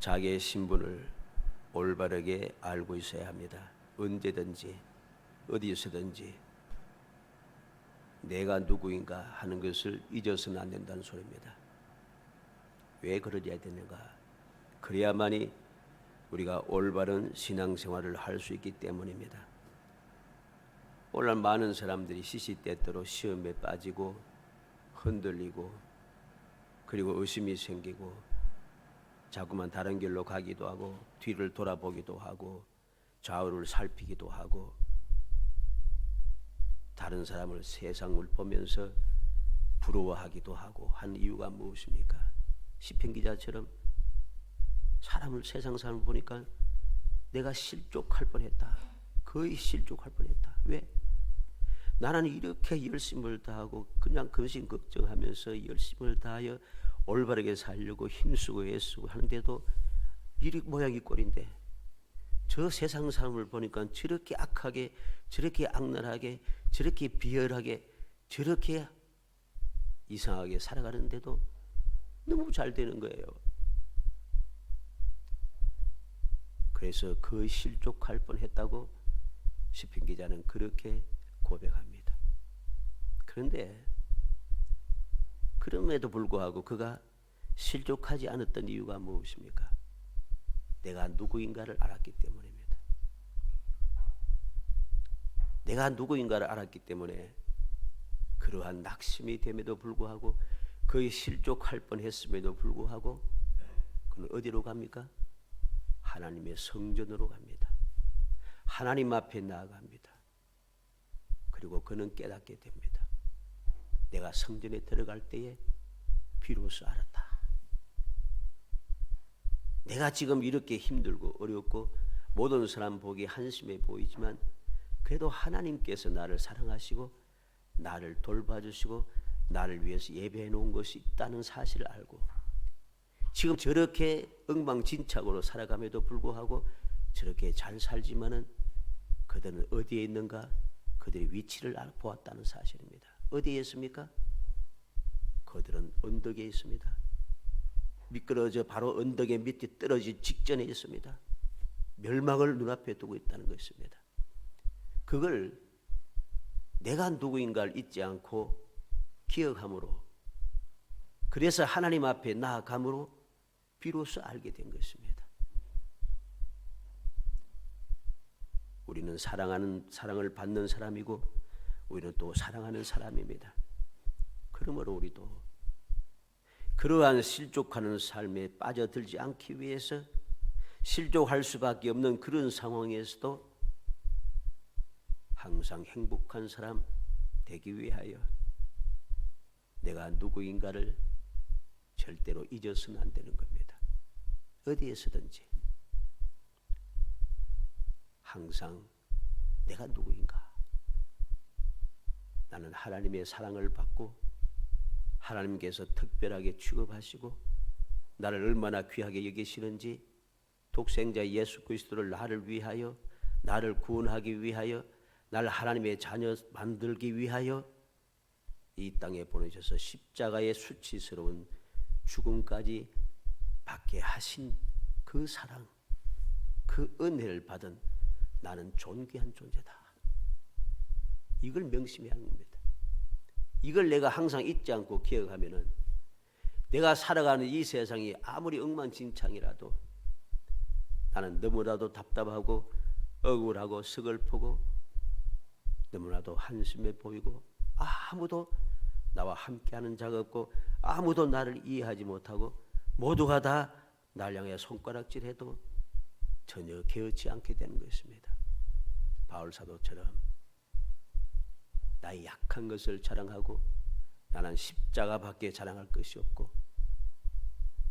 자기의 신분을 올바르게 알고 있어야 합니다. 언제든지 어디서든지 내가 누구인가 하는 것을 잊어서는 안 된다는 소리입니다. 왜 그러려야 되는가? 그래야만이 우리가 올바른 신앙생활을 할 수 있기 때문입니다. 오늘날 많은 사람들이 시시때때로 시험에 빠지고 흔들리고 그리고 의심이 생기고 자꾸만 다른 길로 가기도 하고 뒤를 돌아보기도 하고 좌우를 살피기도 하고 다른 사람을 세상을 보면서 부러워하기도 하고 한 이유가 무엇입니까? 시편 기자처럼 세상 사람을 보니까 내가 실족할 뻔했다. 거의 실족할 뻔했다. 왜? 나는 이렇게 열심을 다하고 그냥 근심 걱정하면서 열심을 다하여 올바르게 살려고 힘쓰고 애쓰고 하는데도 이리 모양이 꼴인데 저 세상 사람을 보니까 저렇게 악하게 저렇게 악랄하게 저렇게 비열하게 저렇게 이상하게 살아가는데도 너무 잘 되는 거예요. 그래서 그 실족할 뻔했다고 시편 기자는 그렇게 고백합니다. 그런데 그럼에도 불구하고 그가 실족하지 않았던 이유가 무엇입니까? 내가 누구인가를 알았기 때문입니다. 내가 누구인가를 알았기 때문에 그러한 낙심이 됨에도 불구하고 거의 실족할 뻔했음에도 불구하고 그는 어디로 갑니까? 하나님의 성전으로 갑니다. 하나님 앞에 나아갑니다. 그리고 그는 깨닫게 됩니다. 내가 성전에 들어갈 때에 비로소 알았다. 내가 지금 이렇게 힘들고 어렵고 모든 사람 보기 한심해 보이지만 그래도 하나님께서 나를 사랑하시고 나를 돌봐주시고 나를 위해서 예배해 놓은 것이 있다는 사실을 알고 지금 저렇게 엉망진창으로 살아감에도 불구하고 저렇게 잘 살지만은 그들은 어디에 있는가? 그들의 위치를 보았다는 사실입니다. 어디에 있습니까? 그들은 언덕에 있습니다. 미끄러져 바로 언덕의 밑에 떨어질 직전에 있습니다. 멸망을 눈앞에 두고 있다는 것입니다. 그걸 내가 누구인가를 잊지 않고 기억함으로 그래서 하나님 앞에 나아감으로 비로소 알게 된 것입니다. 우리는 사랑을 받는 사람이고 우리는 또 사랑하는 사람입니다. 그러므로 우리도 그러한 실족하는 삶에 빠져들지 않기 위해서 실족할 수밖에 없는 그런 상황에서도 항상 행복한 사람 되기 위하여 내가 누구인가를 절대로 잊어서는 안 되는 겁니다. 어디에서든지 항상 내가 누구인가? 나는 하나님의 사랑을 받고 하나님께서 특별하게 취급하시고 나를 얼마나 귀하게 여기시는지 독생자 예수 그리스도를 나를 위하여 나를 구원하기 위하여 나를 하나님의 자녀 만들기 위하여 이 땅에 보내셔서 십자가의 수치스러운 죽음까지 받게 하신 그 사랑 그 은혜를 받은 나는 존귀한 존재다. 이걸 명심해야 합니다. 이걸 내가 항상 잊지 않고 기억하면은 내가 살아가는 이 세상이 아무리 엉망진창이라도 나는 너무나도 답답하고 억울하고 서글프고 너무나도 한심해 보이고 아무도 나와 함께하는 자가 없고 아무도 나를 이해하지 못하고 모두가 다 날 향해 손가락질해도 전혀 개의치 않게 되는 것입니다. 바울 사도처럼 나의 약한 것을 자랑하고 나는 십자가밖에 자랑할 것이 없고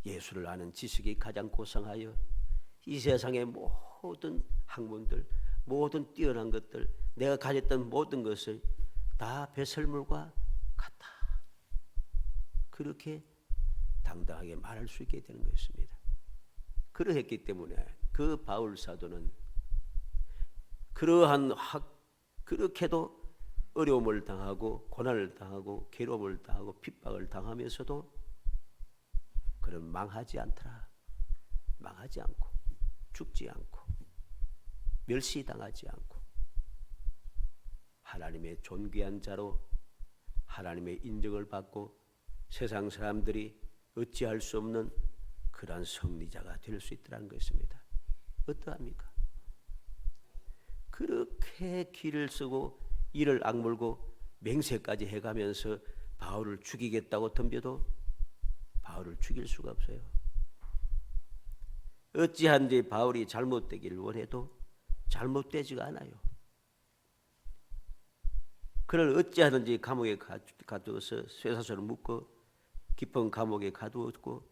예수를 아는 지식이 가장 고상하여 이 세상의 모든 학문들 모든 뛰어난 것들 내가 가졌던 모든 것을 다 배설물과 같다. 그렇게 당당하게 말할 수 있게 되는 것입니다. 그러했기 때문에 그 바울 사도는 그렇게도 어려움을 당하고 고난을 당하고 괴로움을 당하고 핍박을 당하면서도 그는 망하지 않더라. 망하지 않고 죽지 않고 멸시당하지 않고 하나님의 존귀한 자로 하나님의 인정을 받고 세상 사람들이 어찌할 수 없는 그러한 승리자가 될 수 있다는 것입니다. 어떠합니까? 그렇게 길을 쓰고 이를 악물고 맹세까지 해가면서 바울을 죽이겠다고 덤벼도 바울을 죽일 수가 없어요. 어찌한지 바울이 잘못되기를 원해도 잘못되지가 않아요. 그를 어찌하든지 감옥에 가두어서 쇠사슬을 묶어 깊은 감옥에 가두었고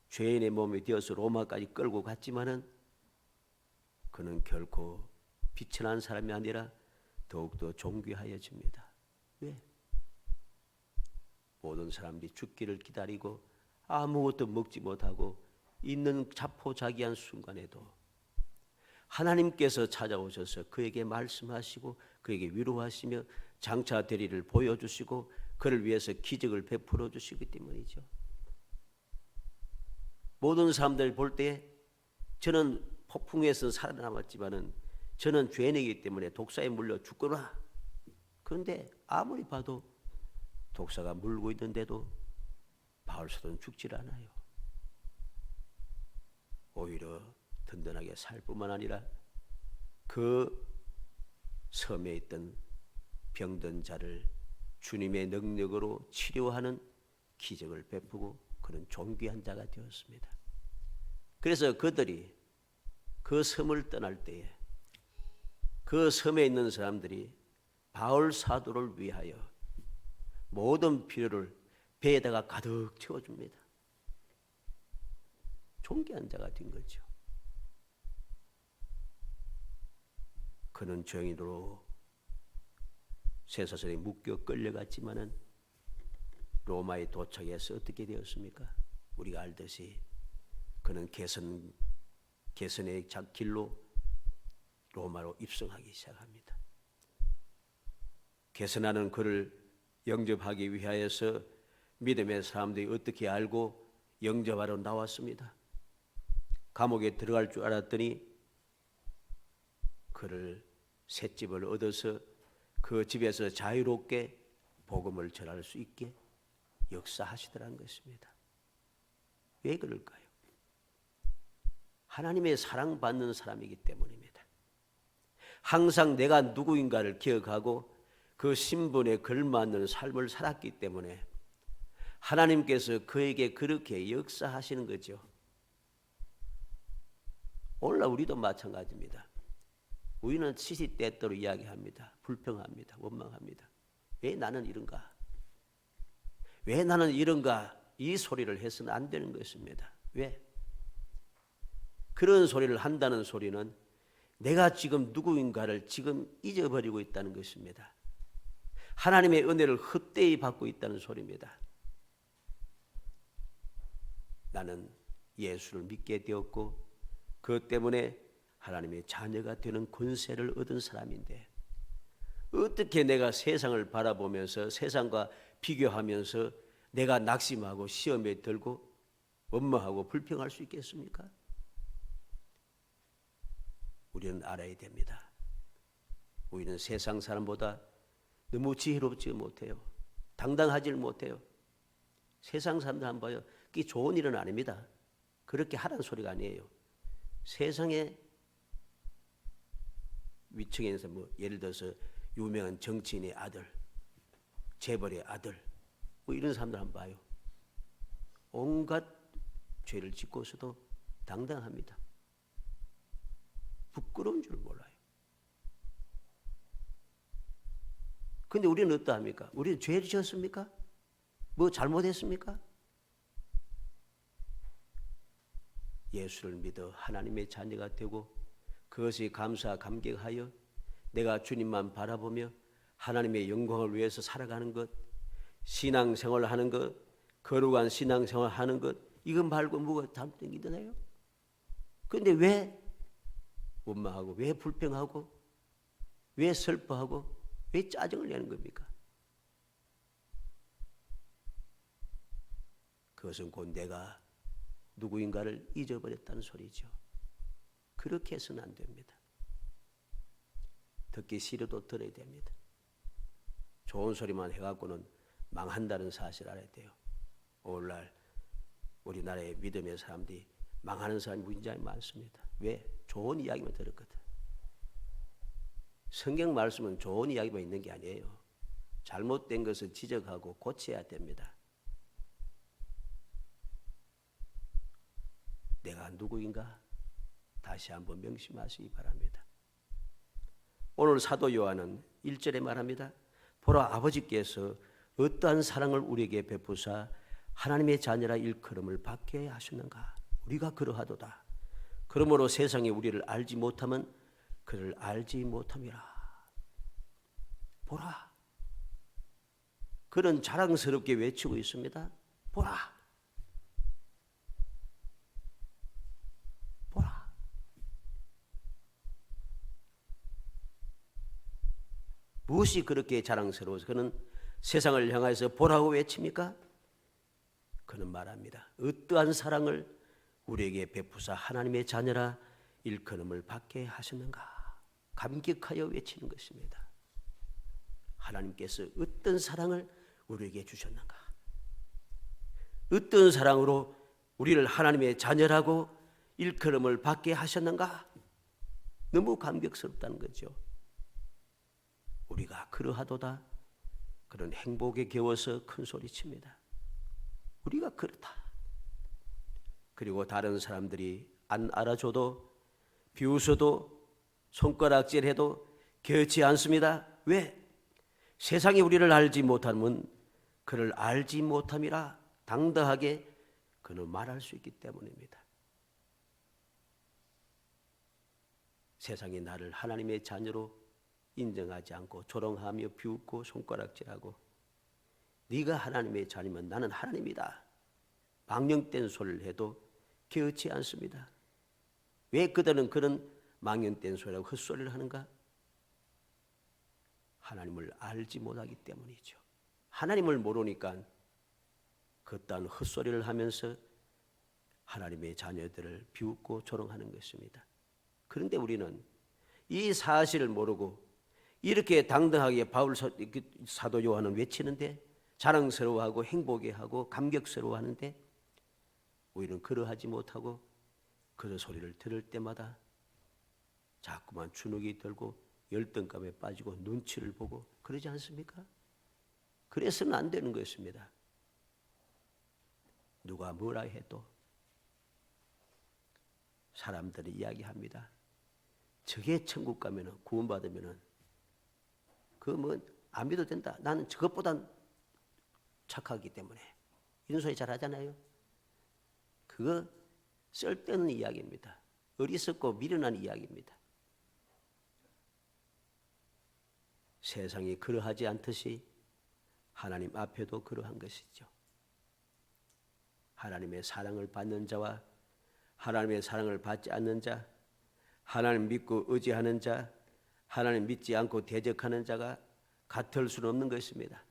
죄인의 몸이 되어서 로마까지 끌고 갔지만은 그는 결코 비천한 사람이 아니라 더욱더 존귀하여집니다. 왜? 모든 사람들이 죽기를 기다리고 아무것도 먹지 못하고 있는 자포자기한 순간에도 하나님께서 찾아오셔서 그에게 말씀하시고 그에게 위로하시며 장차 되리를 보여주시고 그를 위해서 기적을 베풀어 주시기 때문이죠. 모든 사람들 볼 때 저는 폭풍에서 살아남았지만은 저는 죄인이기 때문에 독사에 물려 죽거나, 그런데 아무리 봐도 독사가 물고 있는데도 바울사도는 죽질 않아요. 오히려 든든하게 살 뿐만 아니라 그 섬에 있던 병든 자를 주님의 능력으로 치료하는 기적을 베푸고 그는 존귀한 자가 되었습니다. 그래서 그들이 그 섬을 떠날 때에 그 섬에 있는 사람들이 바울 사도를 위하여 모든 필요를 배에다가 가득 채워줍니다. 존귀한 자가 된 거죠. 그는 죄인으로 쇠사슬에 묶여 끌려갔지만은 로마에 도착해서 어떻게 되었습니까? 우리가 알듯이 그는 개선의 길로 로마로 입성하기 시작합니다. 개선하는 그를 영접하기 위하여서 믿음의 사람들이 어떻게 알고 영접하러 나왔습니다. 감옥에 들어갈 줄 알았더니 그를 셋집을 얻어서 그 집에서 자유롭게 복음을 전할 수 있게 역사하시더라는 것입니다. 왜 그럴까요? 하나님의 사랑받는 사람이기 때문입니다. 항상 내가 누구인가를 기억하고 그 신분에 걸맞는 삶을 살았기 때문에 하나님께서 그에게 그렇게 역사하시는 거죠. 오늘날 우리도 마찬가지입니다. 우리는 시시때때로 이야기합니다. 불평합니다. 원망합니다. 왜 나는 이런가? 왜 나는 이런가? 이 소리를 해서는 안 되는 것입니다. 왜? 그런 소리를 한다는 소리는 내가 지금 누구인가를 지금 잊어버리고 있다는 것입니다. 하나님의 은혜를 헛되이 받고 있다는 소리입니다. 나는 예수를 믿게 되었고 그것 때문에 하나님의 자녀가 되는 권세를 얻은 사람인데 어떻게 내가 세상을 바라보면서 세상과 비교하면서 내가 낙심하고 시험에 들고 원망하고 불평할 수 있겠습니까? 우리는 알아야 됩니다. 우리는 세상 사람보다 너무 지혜롭지 못해요. 당당하지 못해요. 세상 사람들 한번 봐요. 그게 좋은 일은 아닙니다. 그렇게 하라는 소리가 아니에요. 세상에 위층에서 예를 들어서 유명한 정치인의 아들, 재벌의 아들, 이런 사람들 한번 봐요. 온갖 죄를 짓고서도 당당합니다. 부끄러운 줄 몰라요. 그런데 우리는 어떠합니까? 우리는 죄를 지었습니까? 뭐 잘못했습니까? 예수를 믿어 하나님의 자녀가 되고 그것이 감사 감격하여 내가 주님만 바라보며 하나님의 영광을 위해서 살아가는 것, 신앙생활을 하는 것, 거룩한 신앙생활을 하는 것, 이것 말고 뭐가 잘못된 게 있나요? 그런데 왜 원망하고 왜 불평하고 왜 슬퍼하고 왜 짜증을 내는 겁니까? 그것은 곧 내가 누구인가를 잊어버렸다는 소리죠. 그렇게 해서는 안 됩니다. 듣기 싫어도 들어야 됩니다. 좋은 소리만 해갖고는 망한다는 사실을 알아야 돼요. 오늘날 우리나라의 믿음의 사람들이 망하는 사람이 굉장히 많습니다. 왜? 좋은 이야기만 들었거든. 성경 말씀은 좋은 이야기만 있는 게 아니에요. 잘못된 것을 지적하고 고쳐야 됩니다. 내가 누구인가? 다시 한번 명심하시기 바랍니다. 오늘 사도 요한은 1절에 말합니다. 보라, 아버지께서 어떠한 사랑을 우리에게 베푸사 하나님의 자녀라 일컬음을 받게 하셨는가? 우리가 그러하도다. 그러므로 세상이 우리를 알지 못하면 그를 알지 못함이라. 보라. 그는 자랑스럽게 외치고 있습니다. 보라. 보라. 무엇이 그렇게 자랑스러워서 그는 세상을 향해서 보라고 외칩니까? 그는 말합니다. 어떠한 사랑을 우리에게 베푸사 하나님의 자녀라 일컬음을 받게 하셨는가? 감격하여 외치는 것입니다. 하나님께서 어떤 사랑을 우리에게 주셨는가? 어떤 사랑으로 우리를 하나님의 자녀라고 일컬음을 받게 하셨는가? 너무 감격스럽다는 거죠. 우리가 그러하도다. 그런 행복에 겨워서 큰 소리칩니다. 우리가 그렇다. 그리고 다른 사람들이 안 알아줘도 비웃어도 손가락질해도 개의치 않습니다. 왜? 세상이 우리를 알지 못하면 그를 알지 못함이라 당당하게 그는 말할 수 있기 때문입니다. 세상이 나를 하나님의 자녀로 인정하지 않고 조롱하며 비웃고 손가락질하고 네가 하나님의 자녀면 나는 하나님이다. 망령된 소리를 해도 개의치 않습니다. 왜 그들은 그런 망령된 소리라고 헛소리를 하는가? 하나님을 알지 못하기 때문이죠. 하나님을 모르니까 그딴 헛소리를 하면서 하나님의 자녀들을 비웃고 조롱하는 것입니다. 그런데 우리는 이 사실을 모르고 이렇게 당당하게 바울 사도 요한은 외치는데 자랑스러워하고 행복해하고 감격스러워하는데 우리는 그러하지 못하고 그 소리를 들을 때마다 자꾸만 주눅이 들고 열등감에 빠지고 눈치를 보고 그러지 않습니까? 그래서는 안 되는 것입니다. 누가 뭐라 해도 사람들이 이야기합니다. 저게 천국 가면은 구원받으면은 그 뭐 안 믿어도 된다. 나는 저것보단 착하기 때문에 이런 소리 잘 하잖아요. 그거 쓸데없는 이야기입니다. 어리석고 미련한 이야기입니다. 세상이 그러하지 않듯이 하나님 앞에도 그러한 것이죠. 하나님의 사랑을 받는 자와 하나님의 사랑을 받지 않는 자, 하나님 믿고 의지하는 자, 하나님 믿지 않고 대적하는 자가 같을 수는 없는 것입니다.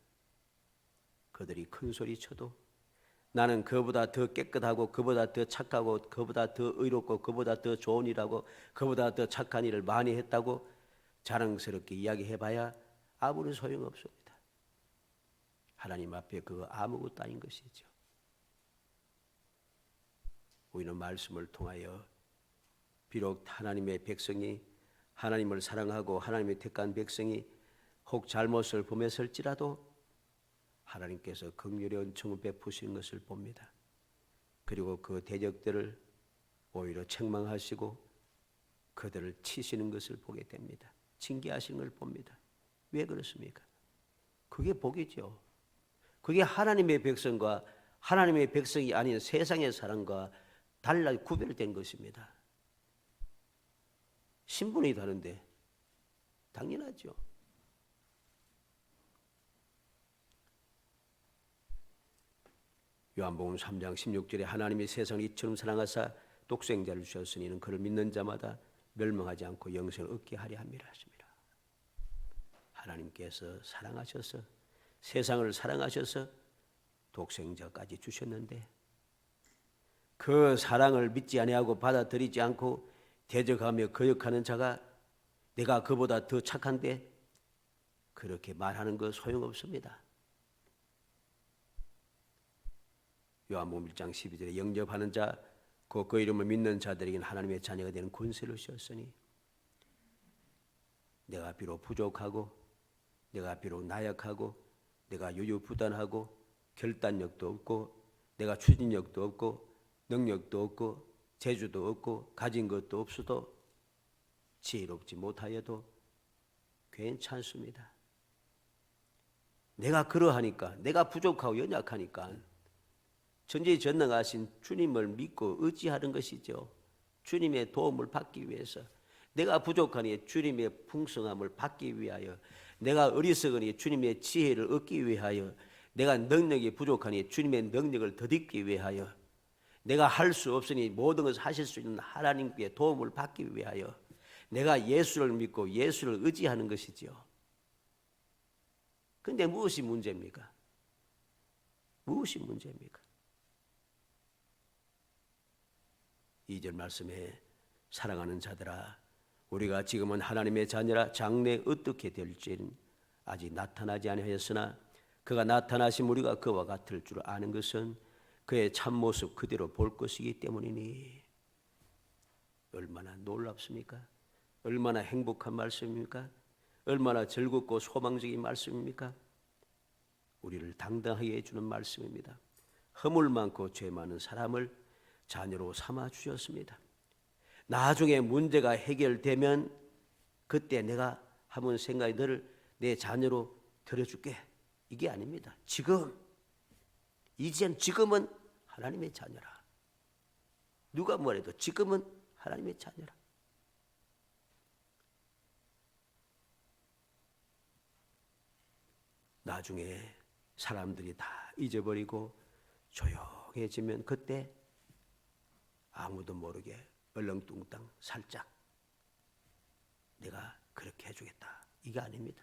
그들이 큰 소리 쳐도 나는 그보다 더 깨끗하고 그보다 더 착하고 그보다 더 의롭고 그보다 더 좋은 일하고 그보다 더 착한 일을 많이 했다고 자랑스럽게 이야기해봐야 아무런 소용없습니다. 하나님 앞에 그거 아무것도 아닌 것이죠. 우리는 말씀을 통하여 비록 하나님의 백성이 하나님을 사랑하고 하나님의 택한 백성이 혹 잘못을 범했을지라도 하나님께서 긍휼의 은총을 베푸시는 것을 봅니다. 그리고 그 대적들을 오히려 책망하시고 그들을 치시는 것을 보게 됩니다. 징계하시는 걸 봅니다. 왜 그렇습니까? 그게 복이죠. 그게 하나님의 백성과 하나님의 백성이 아닌 세상의 사람과 달라 구별된 것입니다. 신분이 다른데 당연하죠. 요한복음 3장 16절에 하나님이 세상을 이처럼 사랑하사 독생자를 주셨으니 이는 그를 믿는 자마다 멸망하지 않고 영생을 얻게 하려 함이라 하십니다. 하나님께서 사랑하셔서 세상을 사랑하셔서 독생자까지 주셨는데 그 사랑을 믿지 아니하고 받아들이지 않고 대적하며 거역하는 자가 내가 그보다 더 착한데 그렇게 말하는 거 소용없습니다. 요한복음 1장 12절에 영접하는 자 곧 그 이름을 믿는 자들에게는 하나님의 자녀가 되는 권세를 주셨으니 내가 비록 부족하고 내가 비록 나약하고 내가 유유부단하고 결단력도 없고 내가 추진력도 없고 능력도 없고 재주도 없고 가진 것도 없어도 지혜롭지 못하여도 괜찮습니다. 내가 그러하니까 내가 부족하고 연약하니까 전지전능하신 주님을 믿고 의지하는 것이죠. 주님의 도움을 받기 위해서 내가 부족하니 주님의 풍성함을 받기 위하여 내가 어리석으니 주님의 지혜를 얻기 위하여 내가 능력이 부족하니 주님의 능력을 덧입기 위하여 내가 할 수 없으니 모든 것을 하실 수 있는 하나님께 도움을 받기 위하여 내가 예수를 믿고 예수를 의지하는 것이지요. 그런데 무엇이 문제입니까? 무엇이 문제입니까? 2절 말씀에 사랑하는 자들아 우리가 지금은 하나님의 자녀라 장래 어떻게 될지는 아직 나타나지 아니하였으나 그가 나타나신 우리가 그와 같을 줄 아는 것은 그의 참모습 그대로 볼 것이기 때문이니. 얼마나 놀랍습니까? 얼마나 행복한 말씀입니까? 얼마나 즐겁고 소망적인 말씀입니까? 우리를 당당하게 해주는 말씀입니다. 허물 많고 죄 많은 사람을 자녀로 삼아 주셨습니다. 나중에 문제가 해결되면 그때 내가 한번 생각해 너를 내 자녀로 들여줄게. 이게 아닙니다. 지금은 하나님의 자녀라. 누가 뭐래도 지금은 하나님의 자녀라. 나중에 사람들이 다 잊어버리고 조용해지면 그때 아무도 모르게 얼렁뚱땅 살짝 내가 그렇게 해주겠다. 이게 아닙니다.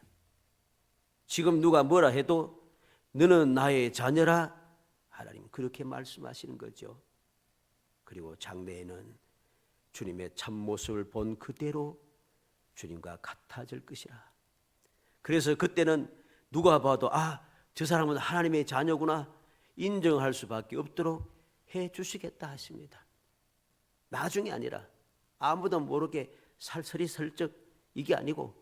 지금 누가 뭐라 해도 너는 나의 자녀라. 하나님 그렇게 말씀하시는 거죠. 그리고 장래에는 주님의 참모습을 본 그대로 주님과 같아질 것이라. 그래서 그때는 누가 봐도 저 사람은 하나님의 자녀구나 인정할 수밖에 없도록 해 주시겠다 하십니다. 나중에 아니라 아무도 모르게 살살이 슬쩍 이게 아니고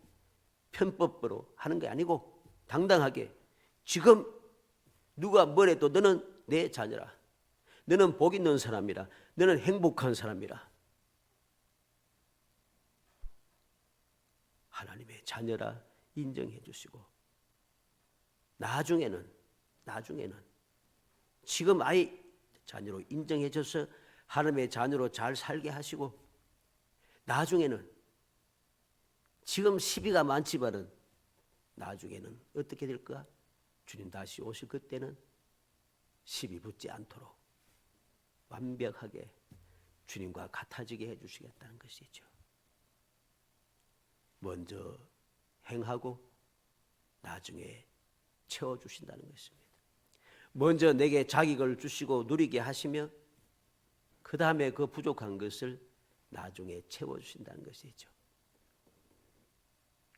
편법으로 하는 게 아니고 당당하게 지금 누가 뭐래도 너는 내 자녀라. 너는 복 있는 사람이라. 너는 행복한 사람이라. 하나님의 자녀라 인정해 주시고 나중에는 지금 아이 자녀로 인정해 줘서 하나님의 자녀로 잘 살게 하시고 나중에는 지금 시비가 많지만은 나중에는 어떻게 될까? 주님 다시 오실 그때는 시비 붙지 않도록 완벽하게 주님과 같아지게 해주시겠다는 것이죠. 먼저 행하고 나중에 채워주신다는 것입니다. 먼저 내게 자격을 주시고 누리게 하시며 그 다음에 그 부족한 것을 나중에 채워주신다는 것이죠.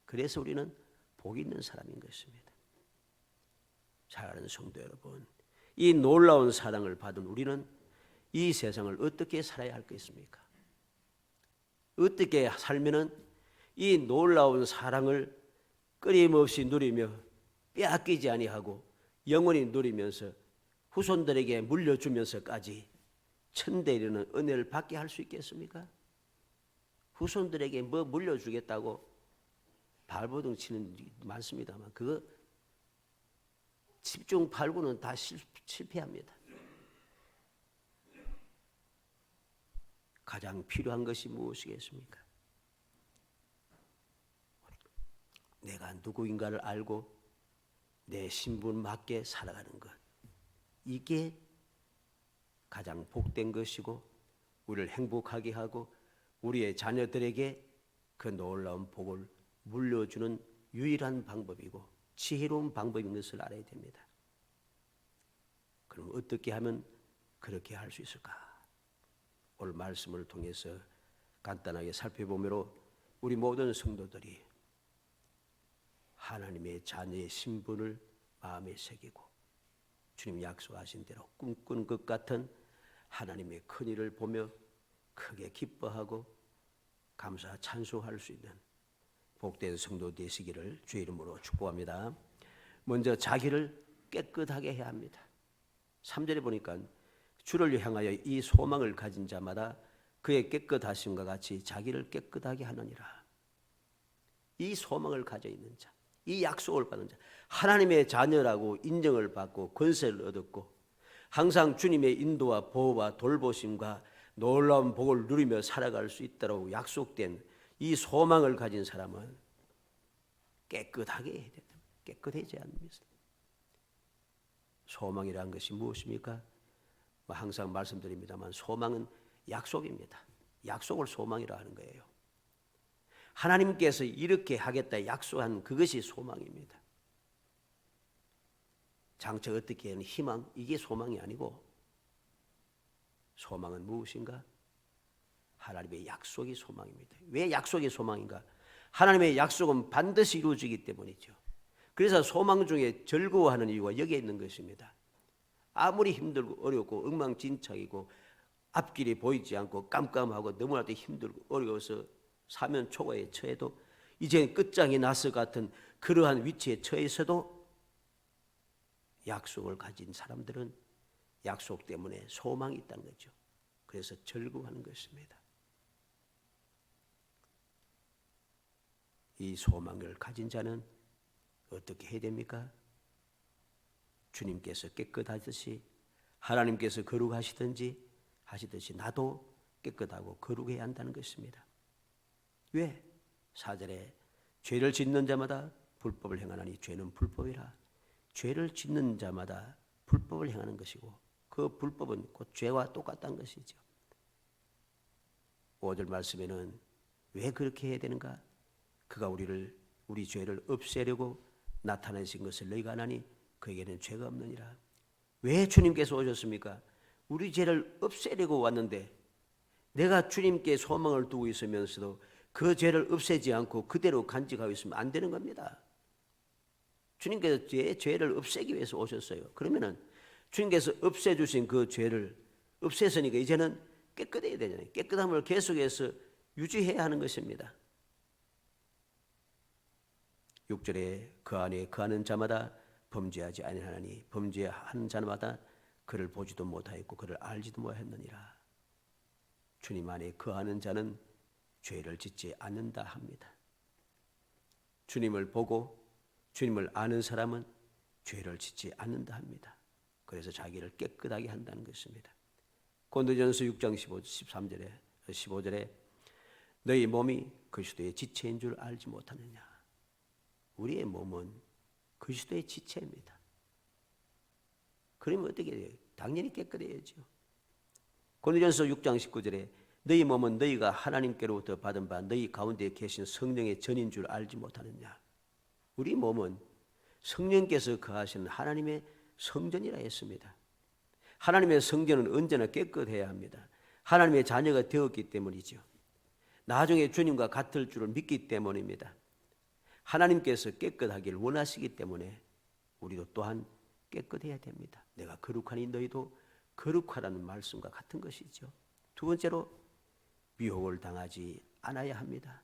그래서 우리는 복 있는 사람인 것입니다. 사랑하는 성도 여러분, 이 놀라운 사랑을 받은 우리는 이 세상을 어떻게 살아야 할 것입니까? 어떻게 살면은 이 놀라운 사랑을 끊임없이 누리며 빼앗기지 아니하고 영원히 누리면서 후손들에게 물려주면서까지 천대 이르는 은혜를 받게 할 수 있겠습니까? 후손들에게 뭐 물려주겠다고 발버둥 치는 일이 많습니다만 그거 집중 발구는 다 실패합니다. 가장 필요한 것이 무엇이겠습니까? 내가 누구인가를 알고 내 신분 맞게 살아가는 것. 이게 가장 복된 것이고 우리를 행복하게 하고 우리의 자녀들에게 그 놀라운 복을 물려주는 유일한 방법이고 지혜로운 방법인 것을 알아야 됩니다. 그럼 어떻게 하면 그렇게 할 수 있을까? 오늘 말씀을 통해서 간단하게 살펴보므로 우리 모든 성도들이 하나님의 자녀의 신분을 마음에 새기고 주님 약속하신 대로 꿈꾸는 것 같은 하나님의 큰일을 보며 크게 기뻐하고 감사 찬송할 수 있는 복된 성도 되시기를 주의 이름으로 축복합니다. 먼저 자기를 깨끗하게 해야 합니다. 3절에 보니까 주를 향하여 이 소망을 가진 자마다 그의 깨끗하심과 같이 자기를 깨끗하게 하느니라. 이 소망을 가져 있는 자, 이 약속을 받은 자, 하나님의 자녀라고 인정을 받고 권세를 얻었고 항상 주님의 인도와 보호와 돌보심과 놀라운 복을 누리며 살아갈 수 있도록 약속된 이 소망을 가진 사람은 깨끗하게 해야 된다. 깨끗해져야 합니다. 소망이라는 것이 무엇입니까? 항상 말씀드립니다만 소망은 약속입니다. 약속을 소망이라 하는 거예요. 하나님께서 이렇게 하겠다 약속한 그것이 소망입니다. 장차 어떻게 하는 희망, 이게 소망이 아니고 소망은 무엇인가? 하나님의 약속이 소망입니다. 왜 약속이 소망인가? 하나님의 약속은 반드시 이루어지기 때문이죠. 그래서 소망 중에 즐거워하는 이유가 여기에 있는 것입니다. 아무리 힘들고 어렵고 엉망진창이고 앞길이 보이지 않고 깜깜하고 너무나도 힘들고 어려워서 사면 초과에 처해도 이제 끝장이 났을 같은 그러한 위치에 처해서도 약속을 가진 사람들은 약속 때문에 소망이 있다는 거죠. 그래서 즐거워하는 것입니다. 이 소망을 가진 자는 어떻게 해야 됩니까? 주님께서 깨끗하듯이 하나님께서 거룩하시든지 하시듯이 나도 깨끗하고 거룩해야 한다는 것입니다. 왜? 4절에 죄를 짓는 자마다 불법을 행하나니 죄는 불법이라. 죄를 짓는 자마다 불법을 행하는 것이고 그 불법은 곧 죄와 똑같다는 것이죠. 5절 말씀에는 왜 그렇게 해야 되는가? 그가 우리 죄를 없애려고 나타내신 것을 너희가 아나니 그에게는 죄가 없느니라. 왜 주님께서 오셨습니까? 우리 죄를 없애려고 왔는데 내가 주님께 소망을 두고 있으면서도 그 죄를 없애지 않고 그대로 간직하고 있으면 안 되는 겁니다. 주님께서 죄를 없애기 위해서 오셨어요. 그러면은 주님께서 없애주신 그 죄를 없애서니까 이제는 깨끗해야 되잖아요. 깨끗함을 계속해서 유지해야 하는 것입니다. 6절에 그 안에 거하는 자마다 범죄하지 아니하나니 범죄하는 자마다 그를 보지도 못하였고 그를 알지도 못했느니라. 주님 안에 거하는 자는 죄를 짓지 않는다 합니다. 주님을 보고 주님을 아는 사람은 죄를 짓지 않는다 합니다. 그래서 자기를 깨끗하게 한다는 것입니다. 고린도전서 6장 15절에 너희 몸이 그리스도의 지체인 줄 알지 못하느냐. 우리의 몸은 그리스도의 지체입니다. 그러면 어떻게 돼요? 당연히 깨끗해야죠. 고린도전서 6장 19절에 너희 몸은 너희가 하나님께로부터 받은 바 너희 가운데 계신 성령의 전인 줄 알지 못하느냐. 우리 몸은 성령께서 거하시는 하나님의 성전이라 했습니다. 하나님의 성전은 언제나 깨끗해야 합니다. 하나님의 자녀가 되었기 때문이죠. 나중에 주님과 같을 줄을 믿기 때문입니다. 하나님께서 깨끗하기를 원하시기 때문에 우리도 또한 깨끗해야 됩니다. 내가 거룩하니 너희도 거룩하라는 말씀과 같은 것이죠. 두 번째로 미혹을 당하지 않아야 합니다.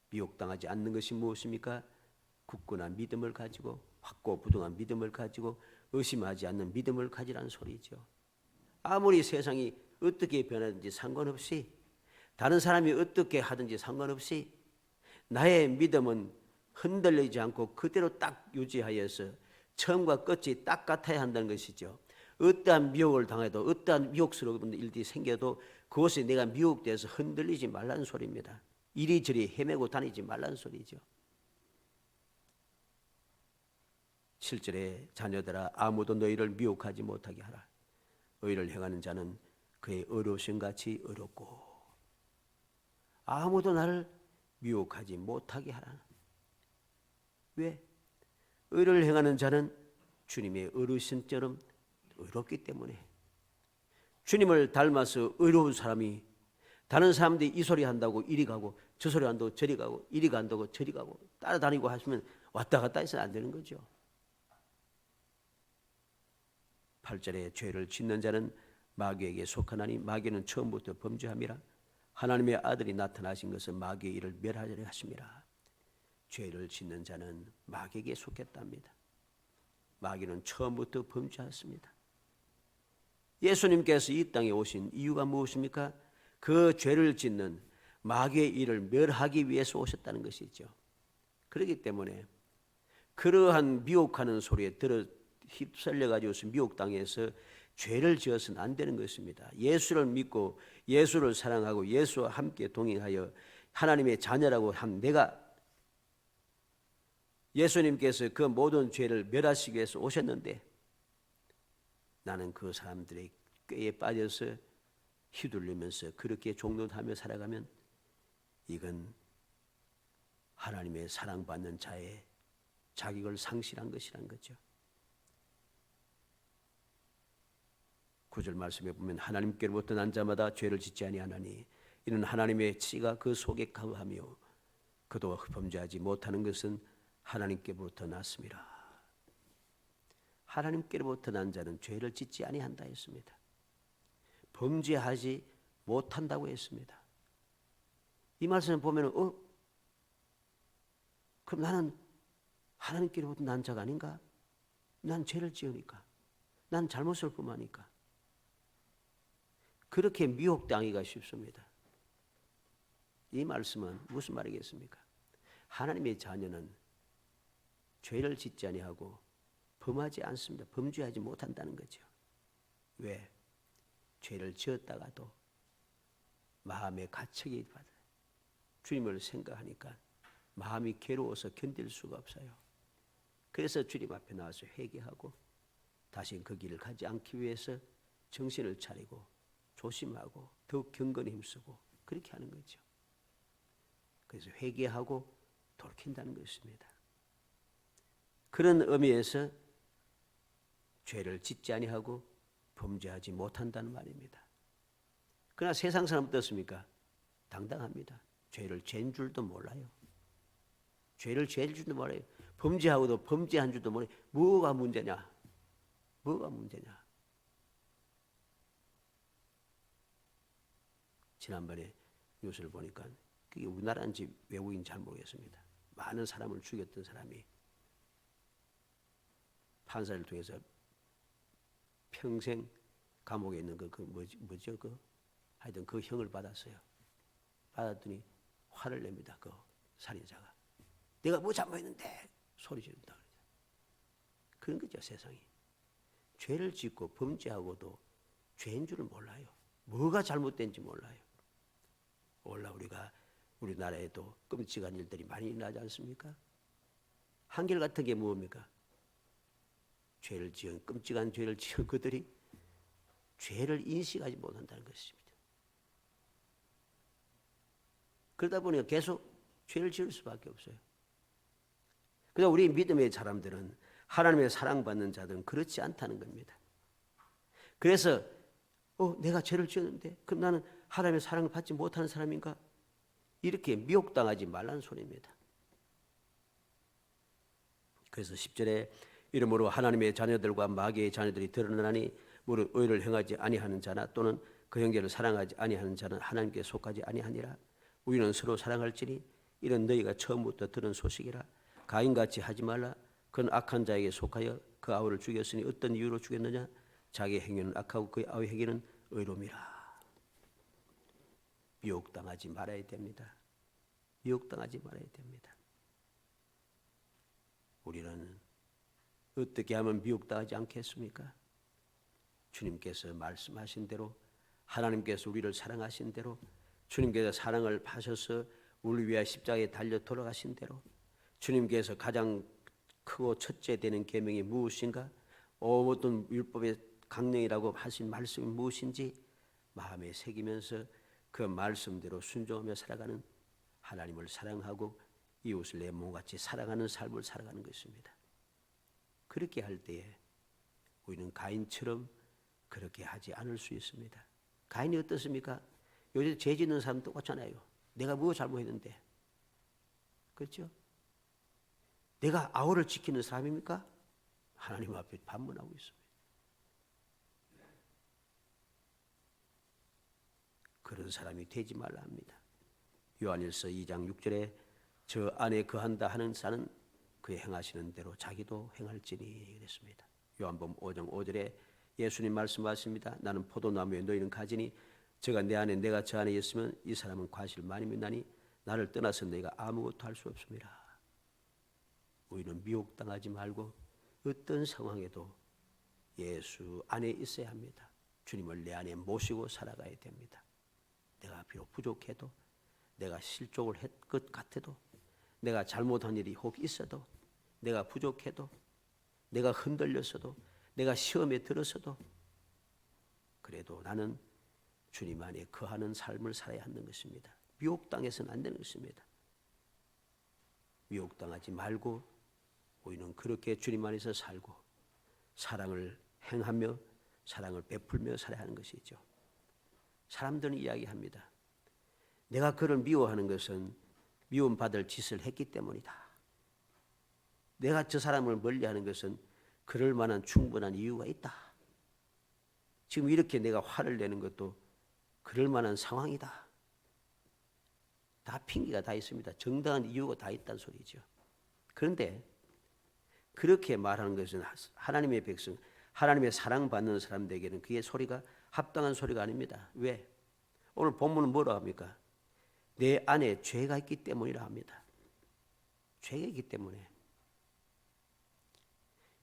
미혹당하지 않는 것이 무엇입니까? 굳건한 믿음을 가지고 확고부동한 믿음을 가지고 의심하지 않는 믿음을 가지라는 소리죠. 아무리 세상이 어떻게 변하든지 상관없이 다른 사람이 어떻게 하든지 상관없이 나의 믿음은 흔들리지 않고 그대로 딱 유지하여서 처음과 끝이 딱 같아야 한다는 것이죠. 어떠한 미혹을 당해도 어떠한 미혹스러운 일들이 생겨도 그것에 내가 미혹돼서 흔들리지 말라는 소리입니다. 이리저리 헤매고 다니지 말라는 소리죠. 7절에 자녀들아 아무도 너희를 미혹하지 못하게 하라. 의를 행하는 자는 그의 어려우신 같이 어렵고 아무도 나를 미혹하지 못하게 하라. 왜? 의를 행하는 자는 주님의 어르신처럼 의롭기 때문에 주님을 닮아서 의로운 사람이 다른 사람들이 이 소리 한다고 이리 가고 저 소리 한다고 저리 가고 이리 간다고 저리 가고 따라다니고 하시면 왔다 갔다 해서는 안 되는 거죠. 8절에 죄를 짓는 자는 마귀에게 속하나니 마귀는 처음부터 범죄함이라. 하나님의 아들이 나타나신 것은 마귀의 일을 멸하려 하심이라. 죄를 짓는 자는 마귀에게 속했답니다. 마귀는 처음부터 범죄했습니다. 예수님께서 이 땅에 오신 이유가 무엇입니까? 그 죄를 짓는 마귀의 일을 멸하기 위해서 오셨다는 것이죠. 그렇기 때문에 그러한 미혹하는 소리에 들어 휩쓸려 가지고서 미혹당해서 죄를 지어서는 안 되는 것입니다. 예수를 믿고 예수를 사랑하고 예수와 함께 동행하여 하나님의 자녀라고 한 내가, 예수님께서 그 모든 죄를 멸하시기 위해서 오셨는데 나는 그 사람들의 꾀에 빠져서 휘둘리면서 그렇게 종노하며 살아가면 이건 하나님의 사랑받는 자의 자격을 상실한 것이란 거죠. 9절 말씀에 보면 하나님께로부터 난 자마다 죄를 짓지 아니하나니 이는 하나님의 치가 그 속에 거하며 그도 범죄하지 못하는 것은 하나님께로부터 났습니다. 하나님께로부터 난 자는 죄를 짓지 아니한다 했습니다. 범죄하지 못한다고 했습니다. 이 말씀을 보면 그럼 나는 하나님께로부터 난 자가 아닌가? 난 죄를 지으니까, 난 잘못을 범하니까 그렇게 미혹당하기가 쉽습니다. 이 말씀은 무슨 말이겠습니까? 하나님의 자녀는 죄를 짓지 아니하고 범하지 않습니다. 범죄하지 못한다는 거죠. 왜? 죄를 지었다가도 마음의 가책이 받아요. 주님을 생각하니까 마음이 괴로워서 견딜 수가 없어요. 그래서 주님 앞에 나와서 회개하고 다시 그 길을 가지 않기 위해서 정신을 차리고 조심하고 더욱 경건히 힘쓰고 그렇게 하는 거죠. 그래서 회개하고 돌이킨다는 것입니다. 그런 의미에서 죄를 짓지 아니하고 범죄하지 못한다는 말입니다. 그러나 세상 사람 어떻습니까? 당당합니다. 죄를 죄인 줄도 몰라요. 죄를 죄인 줄도 몰라요. 범죄하고도 범죄한 줄도 몰라요. 뭐가 문제냐? 뭐가 문제냐? 지난번에 뉴스를 보니까 그게 우리나라인지 외국인지 잘 모르겠습니다. 많은 사람을 죽였던 사람이 판사를 통해서 평생 감옥에 있는 뭐죠? 하여튼 그 형을 받았어요. 받았더니 화를 냅니다. 그 살인자가. 내가 뭐 잘못했는데 소리 지른다. 그런 거죠, 세상이. 죄를 짓고 범죄하고도 죄인 줄을 몰라요. 뭐가 잘못된지 몰라요. 우리나라에도 끔찍한 일들이 많이 일어나지 않습니까? 한결같은 게 뭡니까? 끔찍한 죄를 지은 그들이 죄를 인식하지 못한다는 것입니다. 그러다 보니까 계속 죄를 지을 수밖에 없어요. 그래서 우리 믿음의 사람들은, 하나님의 사랑받는 자들은 그렇지 않다는 겁니다. 그래서 내가 죄를 지었는데 그럼 나는 하나님의 사랑을 받지 못하는 사람인가? 이렇게 미혹당하지 말라는 소리입니다. 그래서 10절에 이러므로 하나님의 자녀들과 마귀의 자녀들이 드러나니 무릇 의를 행하지 아니하는 자나 또는 그 형제를 사랑하지 아니하는 자는 하나님께 속하지 아니하니라. 우리는 서로 사랑할지니 이런 너희가 처음부터 들은 소식이라. 가인같이 하지 말라. 그는 악한 자에게 속하여 그 아우를 죽였으니 어떤 이유로 죽였느냐? 자기 행위는 악하고 그의 아우의 행위는 의로움이라. 미혹당하지 말아야 됩니다. 미혹당하지 말아야 됩니다. 우리는 어떻게 하면 미혹당하지 않겠습니까? 주님께서 말씀하신 대로, 하나님께서 우리를 사랑하신 대로, 주님께서 사랑을 파셔서 우리 위하여 십자가에 달려 돌아가신 대로, 주님께서 가장 크고 첫째 되는 계명이 무엇인가? 모든 율법의 강령이라고 하신 말씀이 무엇인지 마음에 새기면서 그 말씀대로 순종하며 살아가는, 하나님을 사랑하고 이웃을 내 몸같이 사랑하는 삶을 살아가는 것입니다. 그렇게 할 때에 우리는 가인처럼 그렇게 하지 않을 수 있습니다. 가인이 어떻습니까? 요새 죄 짓는 사람 똑같잖아요. 내가 뭐 잘못했는데. 그렇죠? 내가 아우를 지키는 사람입니까? 하나님 앞에 반문하고 있습니다. 그런 사람이 되지 말라 합니다. 요한일서 2장 6절에 저 안에 거한다 하는 자는 그의 행하시는 대로 자기도 행할지니 그랬습니다. 요한복음 5장 5절에 예수님 말씀하십니다. 나는 포도나무에 너희는 가지니 저가 내 안에 내가 저 안에 있으면 이 사람은 과실 많이 맺나니 나를 떠나서 너희가 아무것도 할 수 없습니다. 우리는 미혹당하지 말고 어떤 상황에도 예수 안에 있어야 합니다. 주님을 내 안에 모시고 살아가야 됩니다. 내가 비록 부족해도, 내가 실족을 할 것 같아도, 내가 잘못한 일이 혹 있어도, 내가 부족해도, 내가 흔들렸어도, 내가 시험에 들었어도 그래도 나는 주님 안에 거하는 삶을 살아야 하는 것입니다. 미혹당해서는 안 되는 것입니다. 미혹당하지 말고 우리는 그렇게 주님 안에서 살고 사랑을 행하며 사랑을 베풀며 살아야 하는 것이죠. 사람들은 이야기합니다. 내가 그를 미워하는 것은 미움받을 짓을 했기 때문이다. 내가 저 사람을 멀리하는 것은 그럴 만한 충분한 이유가 있다. 지금 이렇게 내가 화를 내는 것도 그럴 만한 상황이다. 다 핑계가 다 있습니다. 정당한 이유가 다 있다는 소리죠. 그런데 그렇게 말하는 것은 하나님의 백성, 하나님의 사랑받는 사람들에게는 그게 소리가 합당한 소리가 아닙니다. 왜? 오늘 본문은 뭐라 합니까? 내 안에 죄가 있기 때문이라 합니다. 죄가 있기 때문에.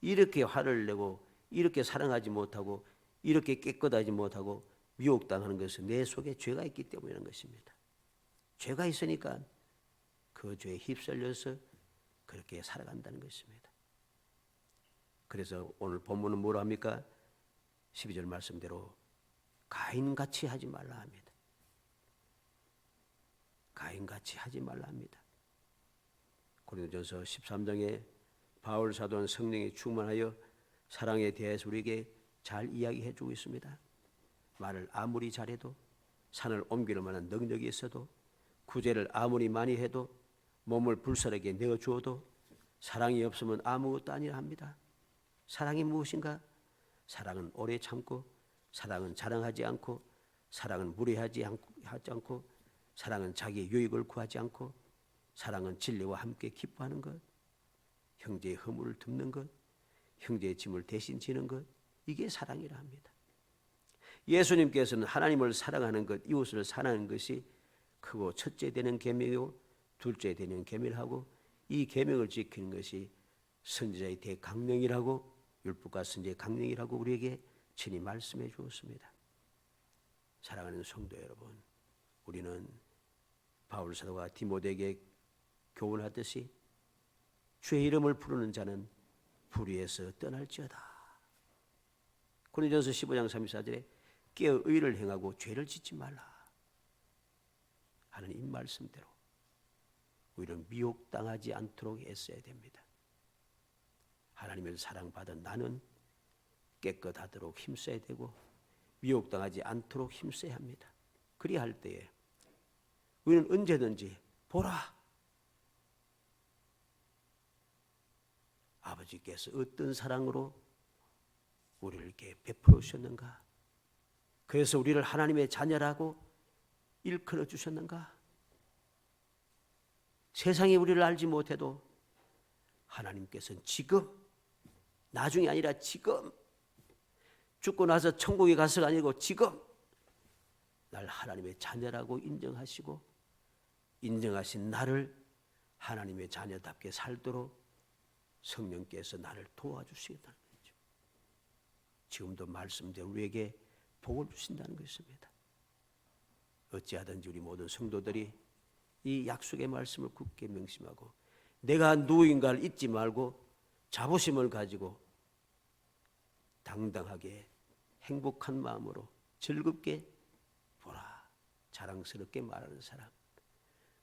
이렇게 화를 내고 이렇게 사랑하지 못하고 이렇게 깨끗하지 못하고 미혹당하는 것은 내 속에 죄가 있기 때문이라는 것입니다. 죄가 있으니까 그 죄에 휩쓸려서 그렇게 살아간다는 것입니다. 그래서 오늘 본문은 뭐라 합니까? 12절 말씀대로 가인같이 하지 말라 합니다. 가인같이 하지 말라 합니다. 고린도전서 13장에 바울 사도는 성령이 충만하여 사랑에 대해서 우리에게 잘 이야기해 주고 있습니다. 말을 아무리 잘해도 산을 옮길 만한 능력이 있어도 구제를 아무리 많이 해도 몸을 불사르게 내어주어도 사랑이 없으면 아무것도 아니라 합니다. 사랑이 무엇인가? 사랑은 오래 참고 사랑은 자랑하지 않고 사랑은 무례하지 않고 사랑은 자기의 유익을 구하지 않고 사랑은 진리와 함께 기뻐하는 것, 형제의 허물을 덮는 것, 형제의 짐을 대신 지는 것, 이게 사랑이라 합니다. 예수님께서는 하나님을 사랑하는 것, 이웃을 사랑하는 것이 크고 첫째 되는 계명이고 둘째 되는 계명하고 이 계명을 지키는 것이 선지자의 대강령이라고 율법과 선지자의 강령이라고 우리에게 친히 말씀해 주었습니다. 사랑하는 성도 여러분, 우리는 바울 사도가 디모데에게 교훈하듯이 주의 이름을 부르는 자는 불의에서 떠날지어다. 고린도전서 15장 34절에 깨어 의를 행하고 죄를 짓지 말라 하는 이 말씀대로 우리는 미혹당하지 않도록 애써야 됩니다. 하나님을 사랑받은 나는 깨끗하도록 힘써야 되고 미혹당하지 않도록 힘써야 합니다. 그리할 때에 우리는 언제든지 보라, 아버지께서 어떤 사랑으로 우리를 이렇게 베풀어 주셨는가? 그래서 우리를 하나님의 자녀라고 일컬어 주셨는가? 세상이 우리를 알지 못해도 하나님께서는 지금, 나중이 아니라 지금, 죽고 나서 천국에 가서가 아니고 지금 날 하나님의 자녀라고 인정하시고 인정하신 나를 하나님의 자녀답게 살도록 성령께서 나를 도와주시겠다는 거죠. 지금도 말씀대로 우리에게 복을 주신다는 것입니다. 어찌하든지 우리 모든 성도들이 이 약속의 말씀을 굳게 명심하고 내가 누구인가를 잊지 말고 자부심을 가지고 당당하게 행복한 마음으로 즐겁게 보라, 자랑스럽게 말하는 사람.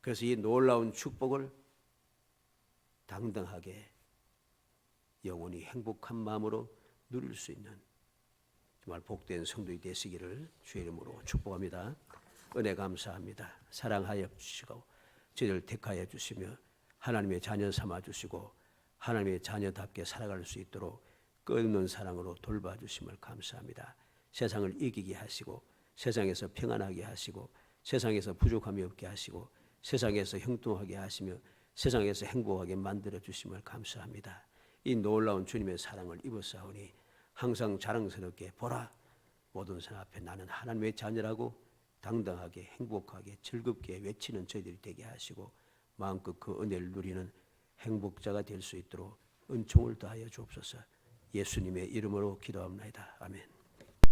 그래서 이 놀라운 축복을 당당하게 영원히 행복한 마음으로 누릴 수 있는 정말 복된 성도이 되시기를 주의 이름으로 축복합니다. 은혜 감사합니다. 사랑하여 주시고 저희를 택하여 주시며 하나님의 자녀 삼아 주시고 하나님의 자녀답게 살아갈 수 있도록 끊는 사랑으로 돌봐주심을 감사합니다. 세상을 이기게 하시고 세상에서 평안하게 하시고 세상에서 부족함이 없게 하시고 세상에서 형통하게 하시며 세상에서 행복하게 만들어 주심을 감사합니다. 이 놀라운 주님의 사랑을 입었사오니 항상 자랑스럽게 보라, 모든 사람 앞에 나는 하나님의 자녀라고 당당하게 행복하게 즐겁게 외치는 저희들이 되게 하시고 마음껏 그 은혜를 누리는 행복자가 될 수 있도록 은총을 다하여 주옵소서. 예수님의 이름으로 기도합니다. 아멘.